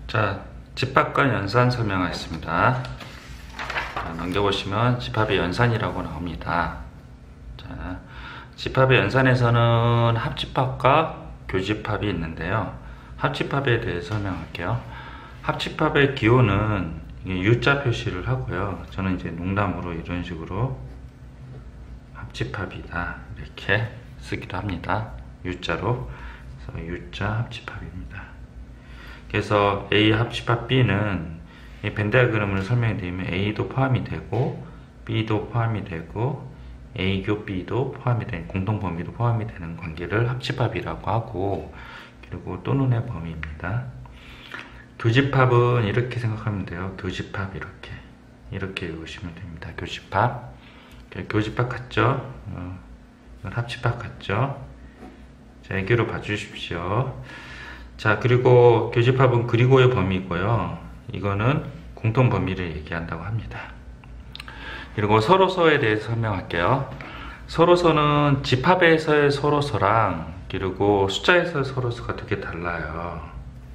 자, 집합과 연산 설명하겠습니다. 자, 넘겨보시면 집합의 연산이라고 나옵니다. 자, 집합의 연산에서는 합집합과 교집합이 있는데요. 합집합에 대해서 설명할게요. 합집합의 기호는 U자 표시를 하고요. 저는 이제 농담으로 이런 식으로 합집합이다 이렇게 쓰기도 합니다. U자로. 그래서 U자 합집합입니다. 그래서 A 합집합 B는 이 벤 다이어그램을 설명드리면 A도 포함이 되고 B도 포함이 되고 A교 B도 포함이 되는 공통범위도 포함이 되는 관계를 합집합이라고 하고, 그리고 또는의 범위입니다. 교집합은 이렇게 생각하면 돼요. 교집합 이렇게 읽으시면 됩니다. 교집합. 교집합 같죠? 이건 합집합 같죠? 자, 애교로 봐주십시오. 자, 그리고 교집합은 그리고의 범위고요. 이거는 공통 범위를 얘기한다고 합니다. 그리고 서로서에 대해서 설명할게요. 서로서는 집합에서의 서로서랑 그리고 숫자에서의 서로서가 되게 달라요.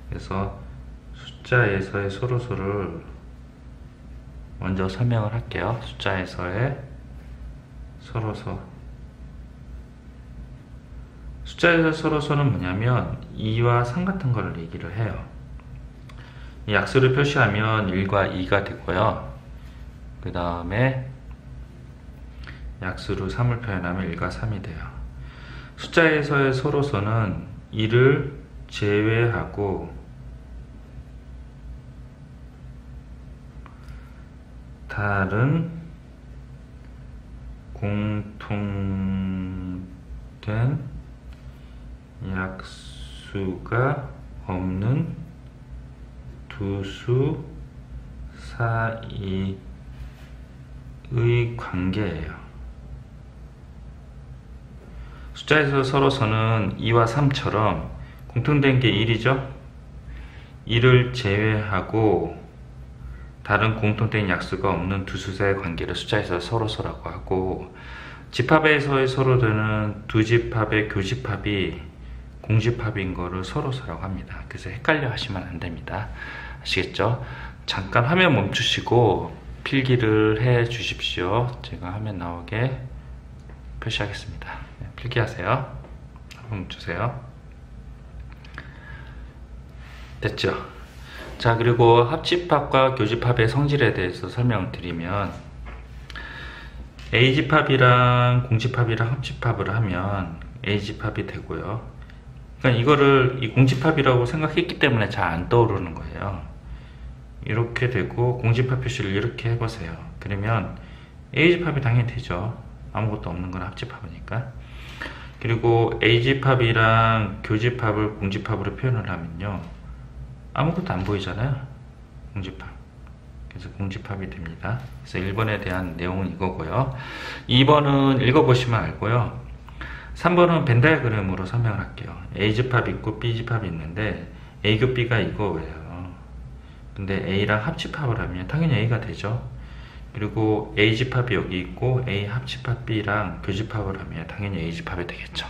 그래서 숫자에서의 서로서를 먼저 설명을 할게요. 숫자에서의 서로서. 숫자에서의 서로서는 뭐냐면 2와 3 같은 걸 얘기를 해요. 이 약수를 표시하면 1과 2가 되고요. 그 다음에 약수로 3을 표현하면 1과 3이 돼요. 숫자에서의 서로서는 2를 제외하고 다른 공통된 약수가 없는 두 수 사이의 관계예요. 숫자에서 서로서는 2와 3처럼 공통된 게 1이죠. 1을 제외하고 다른 공통된 약수가 없는 두 수 사이의 관계를 숫자에서 서로서라고 하고, 집합에서의 서로서는 두 집합의 교집합이 공집합인 거를 서로서라고 합니다. 그래서 헷갈려 하시면 안 됩니다. 아시겠죠? 잠깐 화면 멈추시고 필기를 해 주십시오. 제가 화면 나오게 표시하겠습니다. 필기하세요. 화면 멈추세요. 됐죠? 자, 그리고 합집합과 교집합의 성질에 대해서 설명을 드리면, A집합이랑 공집합이랑 합집합을 하면 A집합이 되고요. 그러니까 이거를 이 공집합이라고 생각했기 때문에 잘 안 떠오르는 거예요. 이렇게 되고 공집합 표시를 이렇게 해보세요. 그러면 A집합이 당연히 되죠. 아무것도 없는 건 합집합이니까. 그리고 A집합이랑 교집합을 공집합으로 표현을 하면요, 아무것도 안 보이잖아요. 공집합. 그래서 공집합이 됩니다. 그래서 1번에 대한 내용은 이거고요. 2번은 읽어보시면 알고요. 3번은 벤 다이어그램으로 설명을 할게요. A집합이 있고 B집합이 있는데 A교 B가 이거예요. 근데 A랑 합집합을 하면 당연히 A가 되죠. 그리고 A집합이 여기 있고 A 합집합 B랑 교집합을 하면 당연히 A집합이 되겠죠.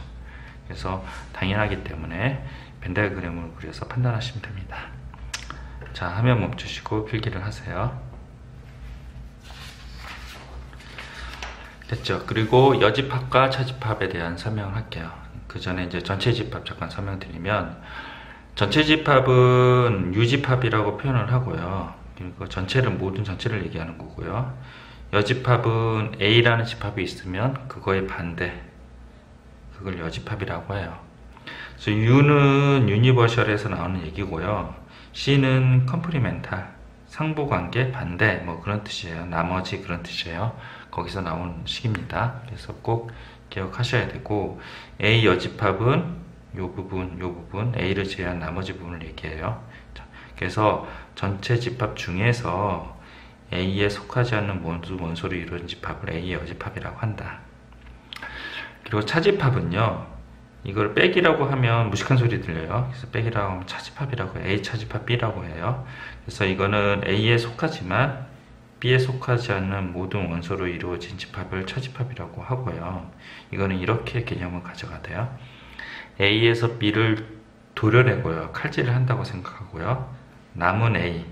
그래서 당연하기 때문에 벤 다이어그램으로 그려서 판단하시면 됩니다. 자, 화면 멈추시고 필기를 하세요. 됐죠? 그리고 여집합과 차집합에 대한 설명을 할게요. 그 전에 이제 전체 집합 잠깐 설명드리면, 전체 집합은 U집합이라고 표현을 하고요. 그리고 전체는 모든 전체를 얘기하는 거고요. 여집합은 A라는 집합이 있으면 그거의 반대, 그걸 여집합이라고 해요. 그래서 U는 유니버셜에서 나오는 얘기고요. C는 컴플리멘탈, 상부관계, 반대, 뭐 그런 뜻이에요. 나머지 그런 뜻이에요. 거기서 나온 식입니다. 그래서 꼭 기억하셔야 되고, A 여집합은 요 부분, A를 제외한 나머지 부분을 얘기해요. 자, 그래서 전체 집합 중에서 A에 속하지 않는 모두 원소로 이루어진 집합을 A의 여집합이라고 한다. 그리고 차집합은요, 이걸 빼기라고 하면 무식한 소리 들려요. 그래서 빼기라고 하면 차집합이라고 해요. A 차집합 B라고 해요. 그래서 이거는 A에 속하지만 B에 속하지 않는 모든 원소로 이루어진 집합을 차집합이라고 하고요. 이거는 이렇게 개념을 가져가야 돼요. A에서 B를 도려내고요, 칼질을 한다고 생각하고요. 남은 A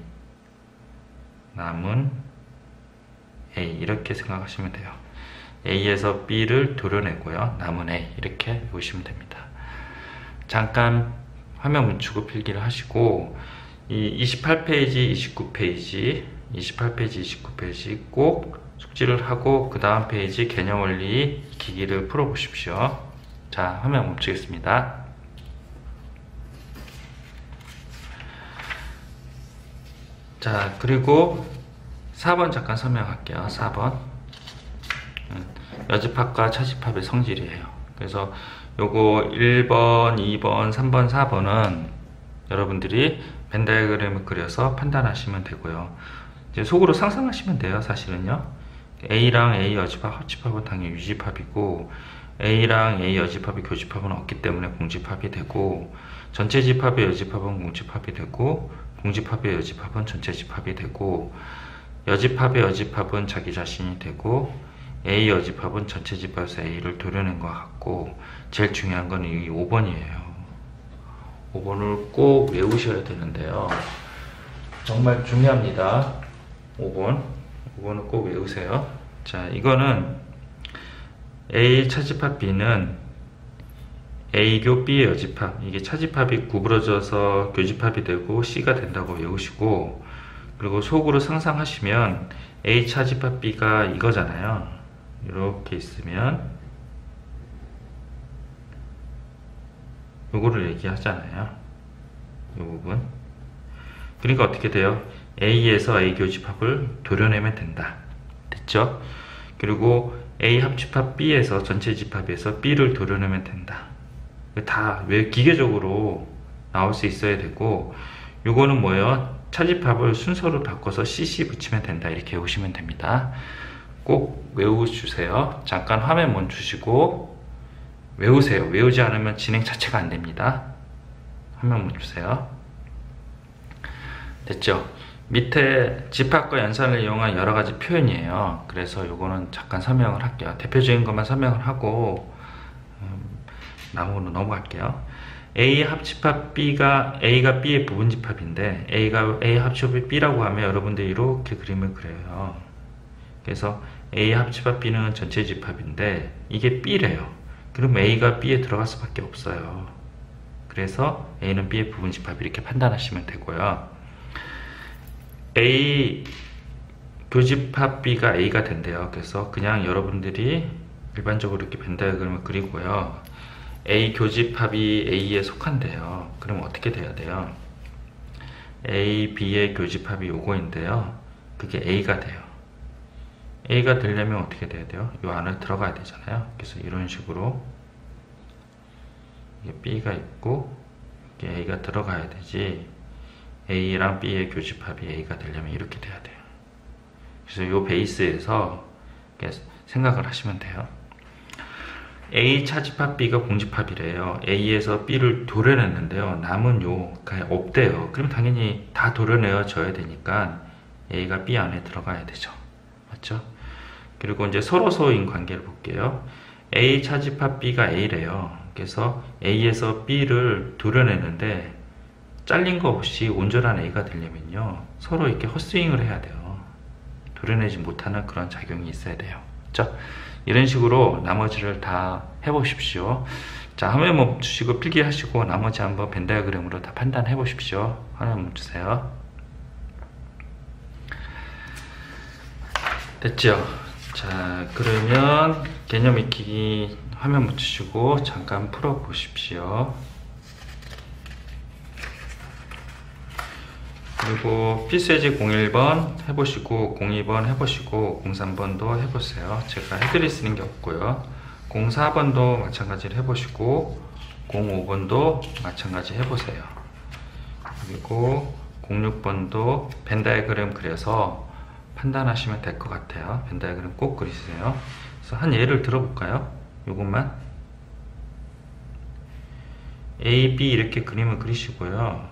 이렇게 생각하시면 돼요. A에서 B를 도려내고요. 남은 A 이렇게 보시면 됩니다. 잠깐 화면 멈추고 필기를 하시고 이 28페이지, 29페이지, 28페이지, 29페이지 꼭 숙지를 하고 그 다음 페이지 개념원리 기기를 풀어보십시오. 자, 화면 멈추겠습니다. 자, 그리고 4번 잠깐 설명할게요. 4번 여집합과 차집합의 성질이에요. 그래서 요거 1번, 2번, 3번, 4번은 여러분들이 벤 다이어그램을 그려서 판단하시면 되고요. 이제 속으로 상상하시면 돼요. 사실은요. A랑 A 여집합, 합집합은 당연히 유집합이고 A랑 A 여집합이 교집합은 없기 때문에 공집합이 되고 전체 집합의 여집합은 공집합이 되고 공집합의 여집합은 전체 집합이 되고 여집합의 여집합은 자기 자신이 되고 A 여집합은 전체 집합에서 A를 도려낸 것 같고 제일 중요한 건 이 5번이에요. 5번을 꼭 외우셔야 되는데요. 정말 중요합니다. 5번을 꼭 외우세요. 자, 이거는 A 차집합 B는 A교 B의 여집합, 이게 차집합이 구부러져서 교집합이 되고 C가 된다고 외우시고, 그리고 속으로 상상하시면 A 차집합 B가 이거잖아요. 이렇게 있으면 요거를 얘기하잖아요. 이 부분. 그러니까 어떻게 돼요? A에서 A 교집합을 도려내면 된다. 됐죠? 그리고 A 합집합 B에서 전체 집합에서 B를 도려내면 된다. 다 왜 기계적으로 나올 수 있어야 되고, 요거는 뭐예요? 차집합을 순서를 바꿔서 CC 붙이면 된다. 이렇게 외우시면 됩니다. 꼭 외워주세요. 잠깐 화면 멈추시고 외우세요. 외우지 않으면 진행 자체가 안 됩니다. 화면 멈추세요. 됐죠? 밑에 집합과 연산을 이용한 여러 가지 표현이에요. 그래서 요거는 잠깐 설명을 할게요. 대표적인 것만 설명을 하고 나머지로 넘어갈게요. A 합집합 B가 A가 B의 부분집합인데 A가 A 합집합 B라고 하면 여러분들이 이렇게 그림을 그려요. 그래서 A 합집합 B는 전체 집합인데 이게 B래요. 그럼 A가 B에 들어갈 수밖에 없어요. 그래서 A는 B의 부분집합 이렇게 판단하시면 되고요. A 교집합 B가 A가 된대요. 그래서 그냥 여러분들이 일반적으로 이렇게 벤 다이어그램을 그리고요. A 교집합이 A에 속한대요. 그럼 어떻게 돼야 돼요? A, B의 교집합이 요거인데요. 그게 A가 돼요. A가 되려면 어떻게 돼야 돼요? 요 안에 들어가야 되잖아요. 그래서 이런 식으로 이게 B가 있고 이게 A가 들어가야 되지. A랑 B의 교집합이 A가 되려면 이렇게 돼야 돼요. 그래서 요 베이스에서 생각을 하시면 돼요. A 차집합 B가 공집합이래요. A에서 B를 도려냈는데요. 남은 요가 없대요. 그럼 당연히 다 도려내어져야 되니까 A가 B 안에 들어가야 되죠. 맞죠? 그리고 이제 서로서인 관계를 볼게요. A 차집합 B가 A래요. 그래서 A에서 B를 도려내는데 잘린 거 없이 온전한 A가 되려면요. 서로 이렇게 헛스윙을 해야 돼요. 도려내지 못하는 그런 작용이 있어야 돼요. 그렇죠? 이런 식으로 나머지를 다 해보십시오. 자, 화면 멈추시고 필기하시고 나머지 한번 벤 다이어그램으로 다 판단해 보십시오. 화면 멈추세요. 됐죠? 자, 그러면 개념 익히기 화면 멈추시고 잠깐 풀어 보십시오. 그리고 필수예제 01번 해보시고 02번 해보시고 03번도 해보세요. 제가 해드릴 수 있는 게 없고요. 04번도 마찬가지로 해보시고 05번도 마찬가지 해보세요. 그리고 06번도 벤 다이어그램 그려서 판단하시면 될 것 같아요. 벤 다이어그램 꼭 그리세요. 그래서 한 예를 들어볼까요? 요것만 A, B 이렇게 그림을 그리시고요.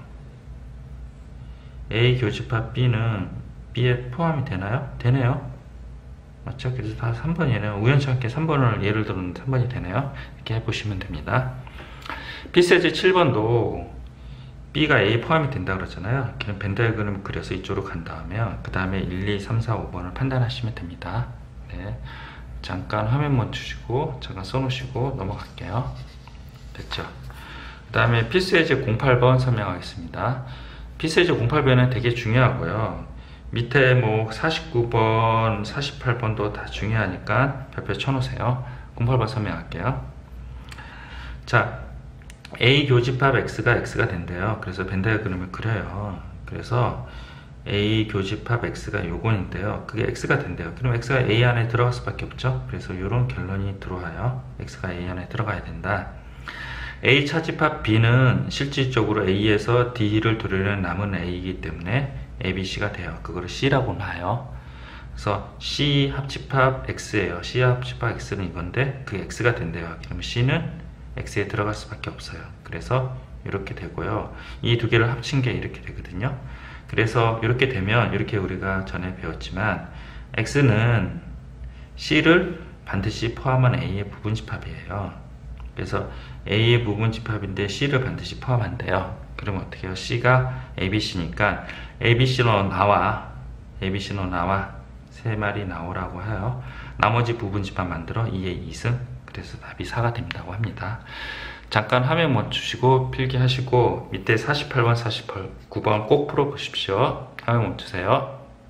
A 교집합 B는 B에 포함이 되나요? 되네요. 맞죠? 그래서 다 3번이네요. 우연찮게 3번을 예를 들었는데 3번이 되네요. 이렇게 해보시면 됩니다. 필수예제 7번도 B가 A에 포함이 된다 그러잖아요. 그럼 벤 다이어그램을 그려서 이쪽으로 간 다음에 그 다음에 1, 2, 3, 4, 5번을 판단하시면 됩니다. 네. 잠깐 화면 멈추시고 잠깐 써놓으시고 넘어갈게요. 됐죠? 그 다음에 필수예제 08번 설명하겠습니다. 필수예제 08번은 되게 중요하고요. 밑에 뭐 49번, 48번도 다 중요하니까 별표 쳐놓으세요. 08번 설명할게요. 자, A 교집합 X가 된대요. 그래서 벤 다이어그램을 그려요. 그래서 A 교집합 X가 요건인데요. 그게 X가 된대요. 그럼 X가 A 안에 들어갈 수밖에 없죠. 그래서 이런 결론이 들어와요. X가 A 안에 들어가야 된다. A 차집합 B는 실질적으로 A에서 D를 도려낸 남은 A이기 때문에 ABC가 돼요. 그거를 C라고 놔요. 그래서 C 합집합 X예요. C 합집합 X는 이건데 그게 X가 된대요. 그러면 C는 X에 들어갈 수밖에 없어요. 그래서 이렇게 되고요. 이 두 개를 합친 게 이렇게 되거든요. 그래서 이렇게 되면 이렇게 우리가 전에 배웠지만 X는 C를 반드시 포함한 A의 부분집합이에요. 그래서 A의 부분집합인데 C를 반드시 포함한대요. 그러면 어떻게 해요? C가 ABC니까 ABC로 나와 세 마리 나오라고 해요. 나머지 부분집합 만들어 2의 2승. 그래서 답이 4가 된다고 합니다. 잠깐 화면 멈추시고 필기하시고 밑에 48번, 49번 꼭 풀어보십시오. 화면 멈추세요.